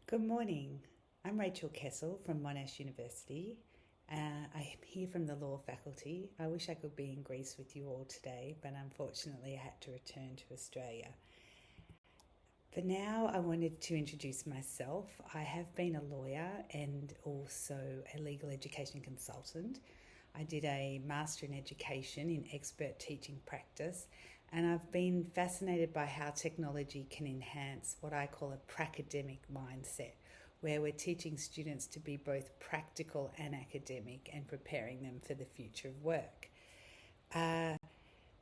Good morning. I'm Rachel Kessel from Monash University. I'm here from the law faculty. I wish I could be in Greece with you all today, but unfortunately I had to return to Australia. For now, I wanted to introduce myself. I have been a lawyer and also a legal education consultant. I did a Master in Education in Expert Teaching Practice, and I've been fascinated by how technology can enhance what I call a Pracademic mindset, where we're teaching students to be both practical and academic and preparing them for the future of work.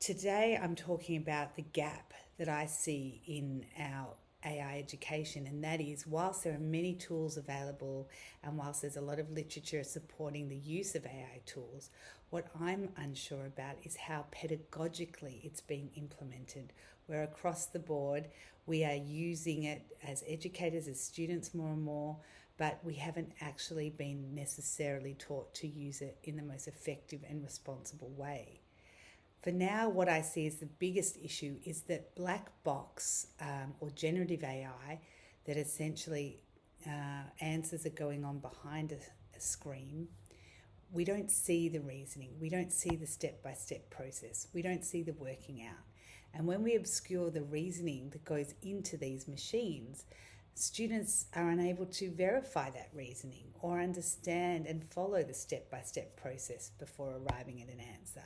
Today, I'm talking about the gap that I see in our AI education, and that is, whilst there are many tools available and whilst there's a lot of literature supporting the use of AI tools, what I'm unsure about is how pedagogically it's being implemented, where across the board we are using it as educators, as students more and more, but we haven't actually been necessarily taught to use it in the most effective and responsible way. For now, what I see as the biggest issue is that black box or generative AI, that essentially answers are going on behind a screen. We don't see the reasoning. We don't see the step-by-step process. We don't see the working out. And when we obscure the reasoning that goes into these machines, students are unable to verify that reasoning or understand and follow the step-by-step process before arriving at an answer.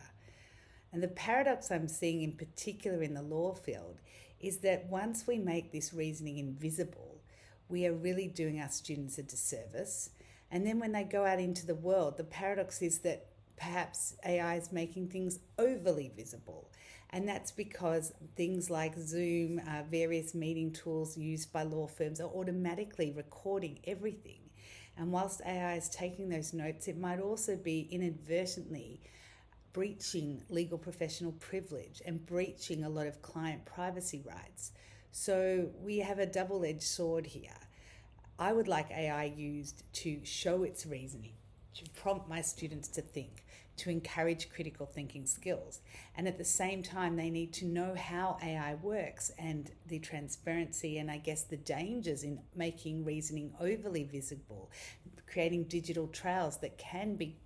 And the paradox I'm seeing in particular in the law field is that once we make this reasoning invisible, we are really doing our students a disservice. And then when they go out into the world, the paradox is that perhaps AI is making things overly visible. And that's because things like Zoom, various meeting tools used by law firms are automatically recording everything. And whilst AI is taking those notes, it might also be inadvertently breaching legal professional privilege and breaching a lot of client privacy rights. So we have a double-edged sword here. I would like AI used to show its reasoning, to prompt my students to think, to encourage critical thinking skills. And at the same time, they need to know how AI works and the transparency and I guess the dangers in making reasoning overly visible, creating digital trails that can be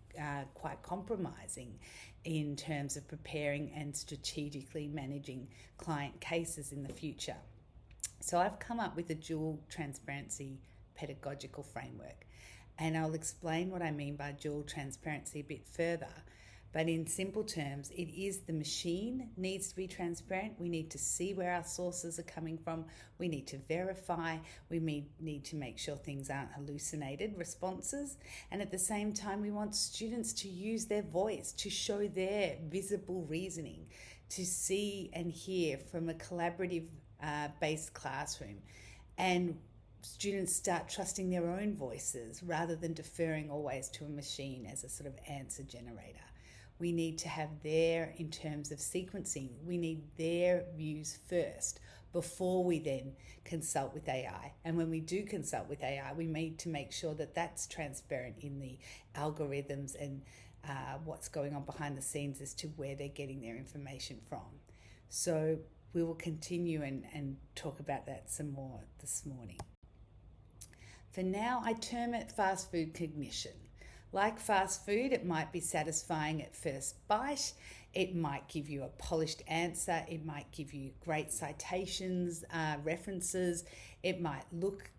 quite compromising in terms of preparing and strategically managing client cases in the future. So I've come up with a dual transparency pedagogical framework, and I'll explain what I mean by dual transparency a bit further. But in simple terms, it is the machine needs to be transparent. We need to see where our sources are coming from. We need to verify. We need to make sure things aren't hallucinated responses. And at the same time, we want students to use their voice, to show their visible reasoning, to see and hear from a collaborative based classroom. And students start trusting their own voices rather than deferring always to a machine as a sort of answer generator. We need to have their, in terms of sequencing, we need their views first before we then consult with AI. And when we do consult with AI, we need to make sure that that's transparent in the algorithms and what's going on behind the scenes as to where they're getting their information from. So we will continue and talk about that some more this morning. For now, I term it fast food cognition. Like fast food, it might be satisfying at first bite. It might give you a polished answer. It might give you great citations, references. It might look,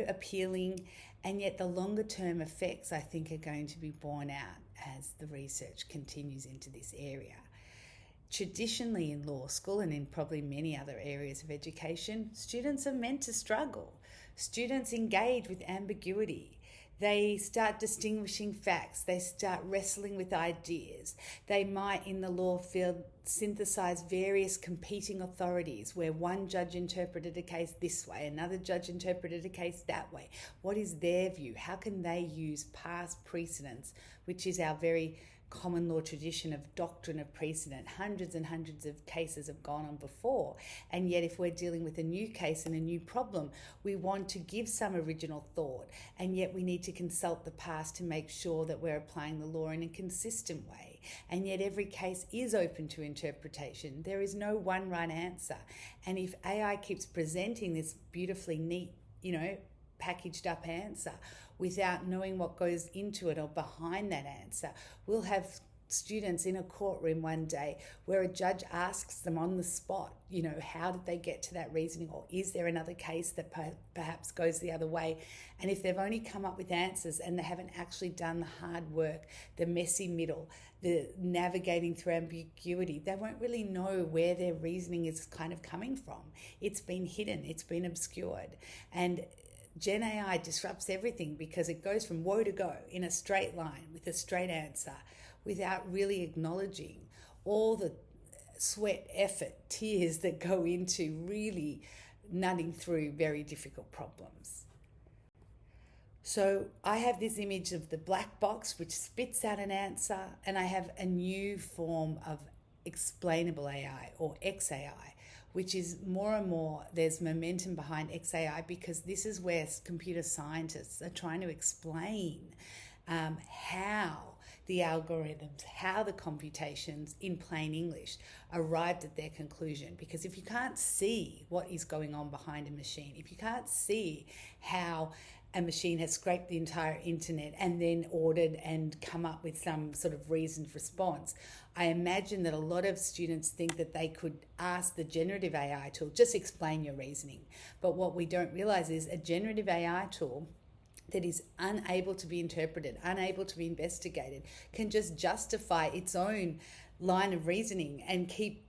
appealing. And yet the longer term effects, I think, are going to be borne out as the research continues into this area. Traditionally in law school and in probably many other areas of education, students are meant to struggle. Students engage with ambiguity. They start distinguishing facts. They start wrestling with ideas. They might, in the law field, synthesize various competing authorities where one judge interpreted a case this way, another judge interpreted a case that way. What is their view? How can they use past precedents, which is our very common law tradition of doctrine of precedent? Hundreds and hundreds of cases have gone on before, and yet if we're dealing with a new case and a new problem, we want to give some original thought, and yet we need to consult the past to make sure that we're applying the law in a consistent way. And yet every case is open to interpretation. There is no one right answer. And if AI keeps presenting this beautifully neat, packaged up answer without knowing what goes into it or behind that answer. We'll have students in a courtroom one day where a judge asks them on the spot, how did they get to that reasoning, or is there another case that perhaps goes the other way? And if they've only come up with answers and they haven't actually done the hard work, the messy middle, the navigating through ambiguity, they won't really know where their reasoning is kind of coming from. It's been hidden, it's been obscured. And Gen AI disrupts everything because it goes from woe to go in a straight line with a straight answer, without really acknowledging all the sweat, effort, tears that go into really nutting through very difficult problems. So I have this image of the black box which spits out an answer, and I have a new form of explainable AI, or XAI, which is more and more, there's momentum behind XAI because this is where computer scientists are trying to explain how the algorithms, how the computations in plain English arrived at their conclusion. Because if you can't see what is going on behind a machine, if you can't see how a machine has scraped the entire internet and then ordered and come up with some sort of reasoned response, I imagine that a lot of students think that they could ask the generative AI tool, just explain your reasoning. But what we don't realize is a generative AI tool that is unable to be interpreted, unable to be investigated, can just justify its own line of reasoning and keep,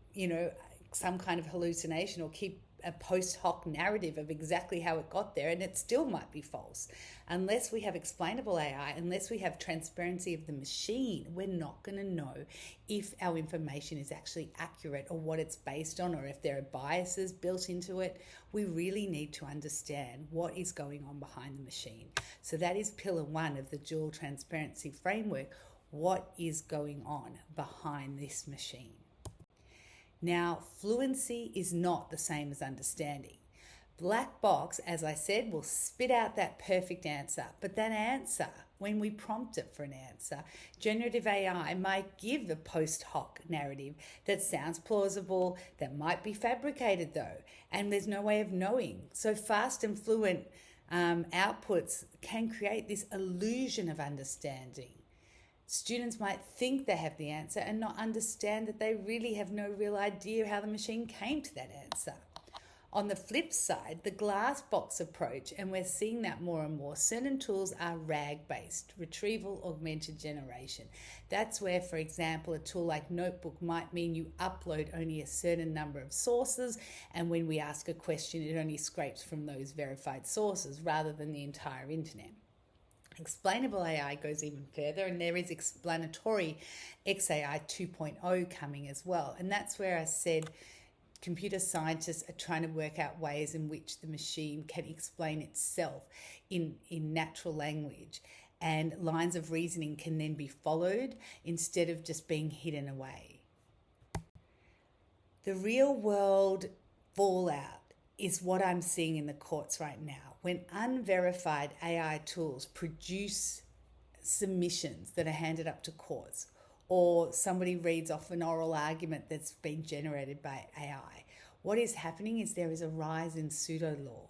some kind of hallucination, or keep a post hoc narrative of exactly how it got there, and it still might be false. Unless we have explainable AI, unless we have transparency of the machine, we're not going to know if our information is actually accurate or what it's based on, or if there are biases built into it. We really need to understand what is going on behind the machine. So that is pillar one of the dual transparency framework. What is going on behind this machine? Now, fluency is not the same as understanding. Black box, as I said, will spit out that perfect answer, but that answer, when we prompt it for an answer, generative AI might give a post hoc narrative that sounds plausible, that might be fabricated though, and there's no way of knowing. So fast and fluent outputs can create this illusion of understanding. Students might think they have the answer and not understand that they really have no real idea how the machine came to that answer. On the flip side, the glass box approach, and we're seeing that more and more, certain tools are RAG-based, retrieval augmented generation. That's where, for example, a tool like Notebook might mean you upload only a certain number of sources, and when we ask a question, it only scrapes from those verified sources rather than the entire internet. Explainable AI goes even further, and there is explanatory XAI 2.0 coming as well. And that's where I said computer scientists are trying to work out ways in which the machine can explain itself in natural language, and lines of reasoning can then be followed instead of just being hidden away. The real world fallout is what I'm seeing in the courts right now. When unverified AI tools produce submissions that are handed up to courts, or somebody reads off an oral argument that's been generated by AI, what is happening is there is a rise in pseudo-law.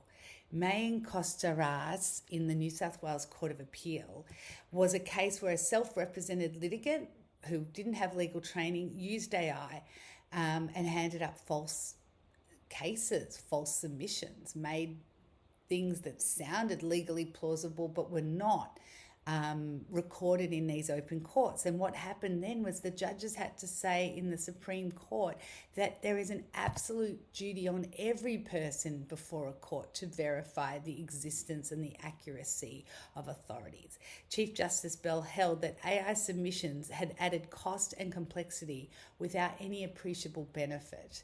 Main Costaras in the New South Wales Court of Appeal was a case where a self-represented litigant who didn't have legal training used AI and handed up false cases, false submissions, made things that sounded legally plausible but were not recorded in these open courts. And what happened then was the judges had to say in the Supreme Court that there is an absolute duty on every person before a court to verify the existence and the accuracy of authorities. Chief Justice Bell held that AI submissions had added cost and complexity without any appreciable benefit.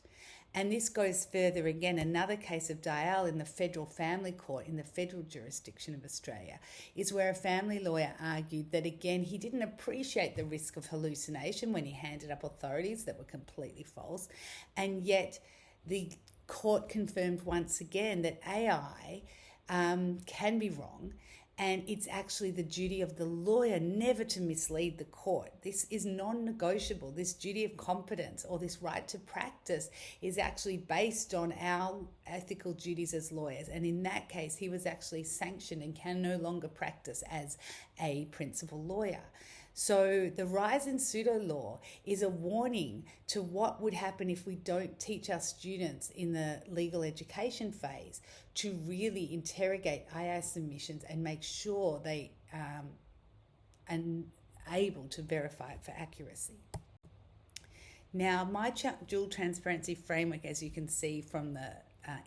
And this goes further again. Another case of Dial in the Federal Family Court in the federal jurisdiction of Australia is where a family lawyer argued that, again, he didn't appreciate the risk of hallucination when he handed up authorities that were completely false. And yet the court confirmed once again that AI can be wrong, And it's actually the duty of the lawyer never to mislead the court. This is non-negotiable. This duty of competence or this right to practice is actually based on our ethical duties as lawyers. And in that case, he was actually sanctioned and can no longer practice as a principal lawyer. So the rise in pseudo-law is a warning to what would happen if we don't teach our students in the legal education phase to really interrogate AI submissions and make sure they are able to verify it for accuracy. Now, my dual transparency framework, as you can see from the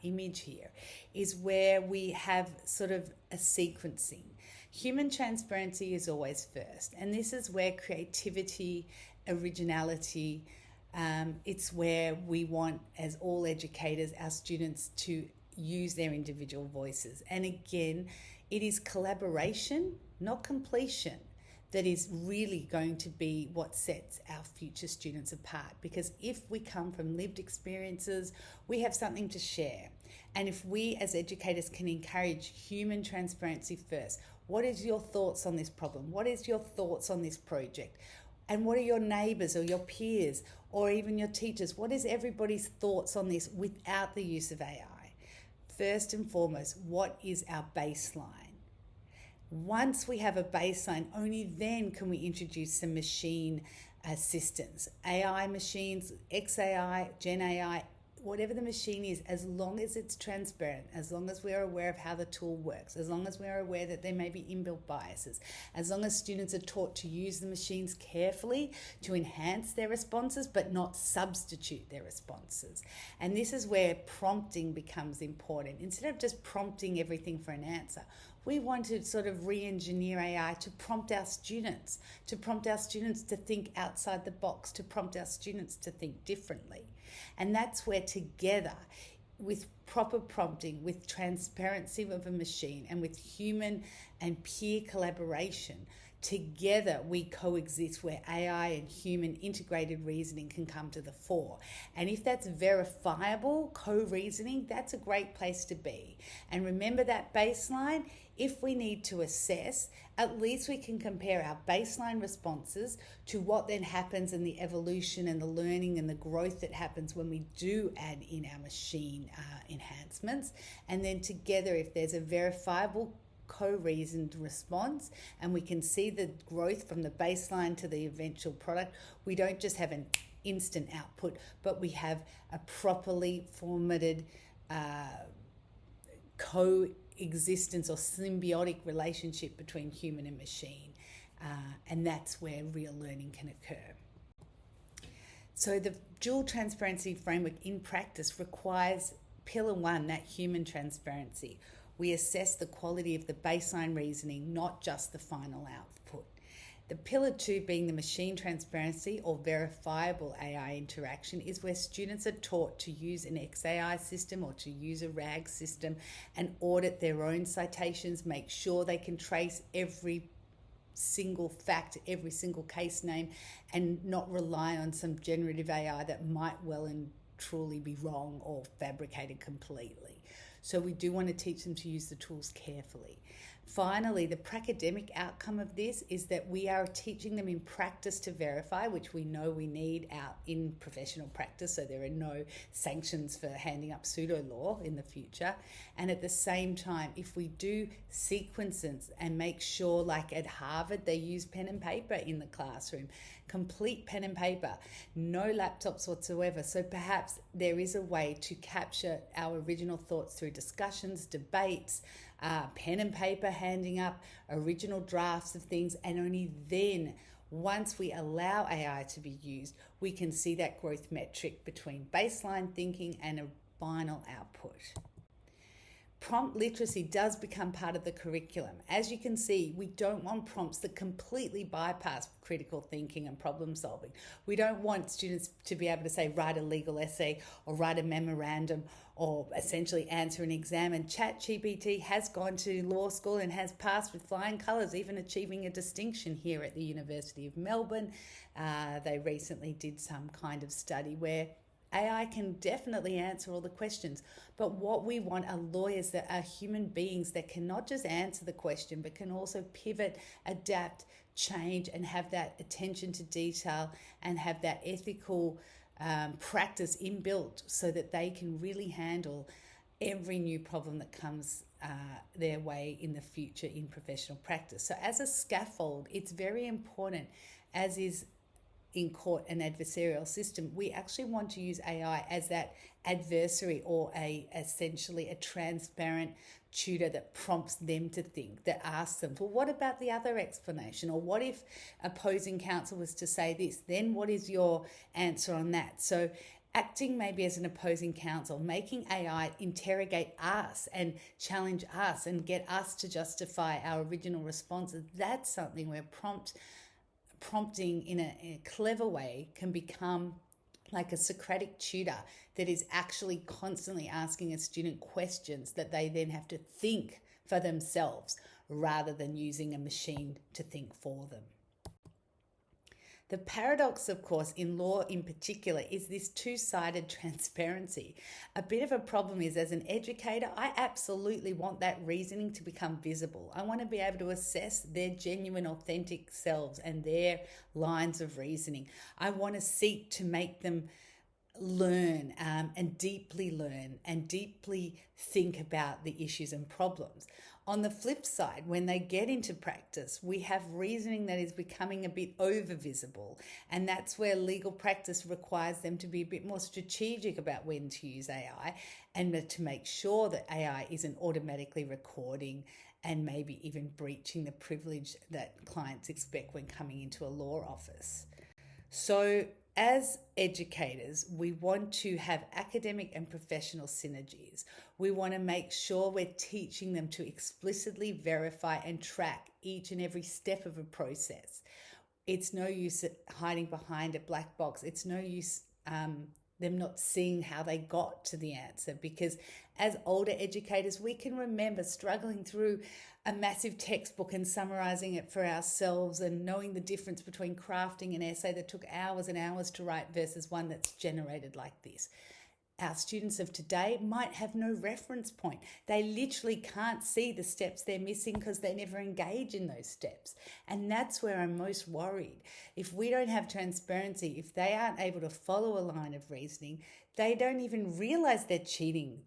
image here, is where we have sort of a sequencing. Human transparency is always first, and this is where creativity, originality, it's where we want, as all educators, our students to use their individual voices. And again, it is collaboration, not completion, that is really going to be what sets our future students apart. Because if we come from lived experiences, we have something to share. And if we as educators can encourage human transparency first, what is your thoughts on this problem? What is your thoughts on this project? And what are your neighbours or your peers or even your teachers? What is everybody's thoughts on this without the use of AI? First and foremost, what is our baseline? Once we have a baseline, only then can we introduce some machine assistance. AI machines, XAI, Gen AI, whatever the machine is, as long as it's transparent, as long as we're aware of how the tool works, as long as we're aware that there may be inbuilt biases, as long as students are taught to use the machines carefully to enhance their responses but not substitute their responses. And this is where prompting becomes important. Instead of just prompting everything for an answer, we want to sort of re-engineer AI to prompt our students, to think outside the box, to prompt our students to think differently. And that's where together, with proper prompting, with transparency of a machine, and with human and peer collaboration, together we coexist where AI and human integrated reasoning can come to the fore. And if that's verifiable co-reasoning, that's a great place to be. And remember that baseline. If we need to assess, at least we can compare our baseline responses to what then happens in the evolution and the learning and the growth that happens when we do add in our machine enhancements. And then together, if there's a verifiable co-reasoned response and we can see the growth from the baseline to the eventual product, we don't just have an instant output, but we have a properly formatted coexistence or symbiotic relationship between human and machine. And that's where real learning can occur. So the dual transparency framework in practice requires pillar one, that human transparency. We assess the quality of the baseline reasoning, not just the final output. The pillar two being the machine transparency or verifiable AI interaction is where students are taught to use an XAI system or to use a RAG system and audit their own citations, make sure they can trace every single fact, every single case name, and not rely on some generative AI that might well and truly be wrong or fabricated completely. So we do want to teach them to use the tools carefully. Finally, the Pracademic outcome of this is that we are teaching them in practice to verify, which we know we need out in professional practice, so there are no sanctions for handing up pseudo-law in the future. And at the same time, if we do sequences and make sure, like at Harvard, they use pen and paper in the classroom, complete pen and paper, no laptops whatsoever. So perhaps there is a way to capture our original thoughts through discussions, debates, pen and paper handing up original drafts of things, and only then, once we allow AI to be used, we can see that growth metric between baseline thinking and a final output. Prompt literacy does become part of the curriculum. As you can see, we don't want prompts that completely bypass critical thinking and problem solving. We don't want students to be able to say, write a legal essay or write a memorandum or essentially answer an exam. And ChatGPT has gone to law school and has passed with flying colours, even achieving a distinction here at the University of Melbourne. They recently did some kind of study where AI can definitely answer all the questions, but what we want are lawyers that are human beings that can not just answer the question, but can also pivot, adapt, change, and have that attention to detail and have that ethical practice inbuilt so that they can really handle every new problem that comes their way in the future in professional practice. So as a scaffold, it's very important, as is in court and adversarial system, we actually want to use AI as that adversary, or essentially a transparent tutor that prompts them to think, that asks them, well, what about the other explanation? Or what if opposing counsel was to say this? Then what is your answer on that? So acting maybe as an opposing counsel, making AI interrogate us and challenge us and get us to justify our original responses, that's something where prompting in a clever way can become like a Socratic tutor that is actually constantly asking a student questions that they then have to think for themselves rather than using a machine to think for them. The paradox, of course, in law in particular, is this two-sided transparency. A bit of a problem is, as an educator, I absolutely want that reasoning to become visible. I want to be able to assess their genuine, authentic selves and their lines of reasoning. I want to seek to make them learn and deeply think about the issues and problems. On the flip side, when they get into practice, we have reasoning that is becoming a bit over visible, and that's where legal practice requires them to be a bit more strategic about when to use AI and to make sure that AI isn't automatically recording and maybe even breaching the privilege that clients expect when coming into a law office. So as educators, we want to have academic and professional synergies. We want to make sure we're teaching them to explicitly verify and track each and every step of a process. It's no use hiding behind a black box. It's no use them not seeing how they got to the answer, because as older educators, we can remember struggling through a massive textbook and summarizing it for ourselves and knowing the difference between crafting an essay that took hours and hours to write versus one that's generated like this. Our students of today might have no reference point. They literally can't see the steps they're missing because they never engage in those steps. And that's where I'm most worried. If we don't have transparency, if they aren't able to follow a line of reasoning, they don't even realize they're cheating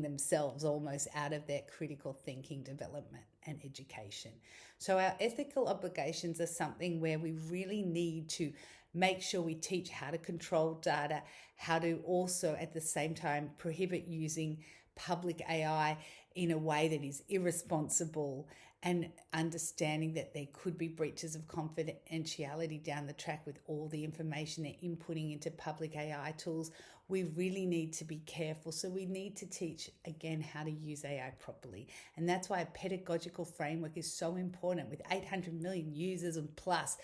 themselves almost out of their critical thinking development and education. So our ethical obligations are something where we really need to make sure we teach how to control data, how to also at the same time prohibit using public AI in a way that is irresponsible, and understanding that there could be breaches of confidentiality down the track with all the information they're inputting into public AI tools. We really need to be careful. So we need to teach, again, how to use AI properly. And that's why a pedagogical framework is so important, with 800 million users and plus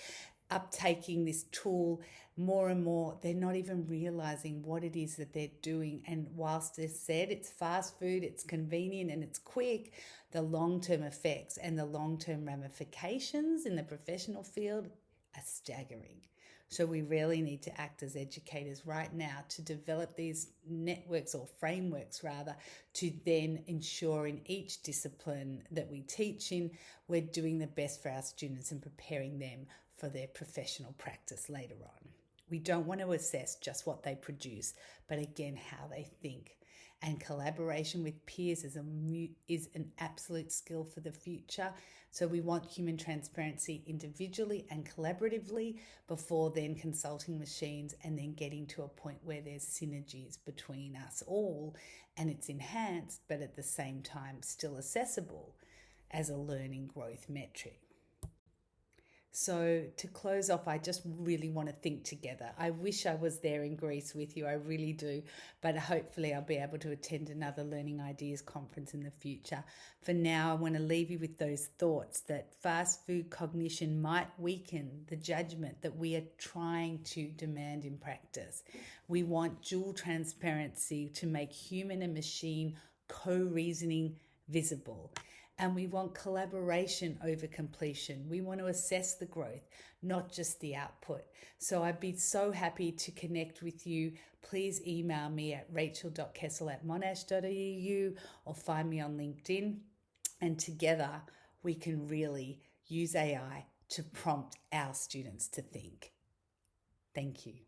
uptaking this tool more and more. They're not even realizing what it is that they're doing. And whilst they said it's fast food, it's convenient and it's quick, the long-term effects and the long-term ramifications in the professional field are staggering. So we really need to act as educators right now to develop these networks, or frameworks rather, to then ensure in each discipline that we teach in, we're doing the best for our students and preparing them for their professional practice later on. We don't want to assess just what they produce, but again, how they think. And collaboration with peers is an absolute skill for the future. So we want human transparency individually and collaboratively before then consulting machines, and then getting to a point where there's synergies between us all and it's enhanced, but at the same time still accessible as a learning growth metric. So to close off, I just really want to think together. I wish I was there in Greece with you, I really do, but hopefully I'll be able to attend another Learning Ideas conference in the future. For now, I want to leave you with those thoughts that fast food cognition might weaken the judgment that we are trying to demand in practice. We want dual transparency to make human and machine co-reasoning visible. And we want collaboration over completion. We want to assess the growth, not just the output. So I'd be so happy to connect with you. Please email me at rachel.kessel@monash.edu or find me on LinkedIn. And together we can really use AI to prompt our students to think. Thank you.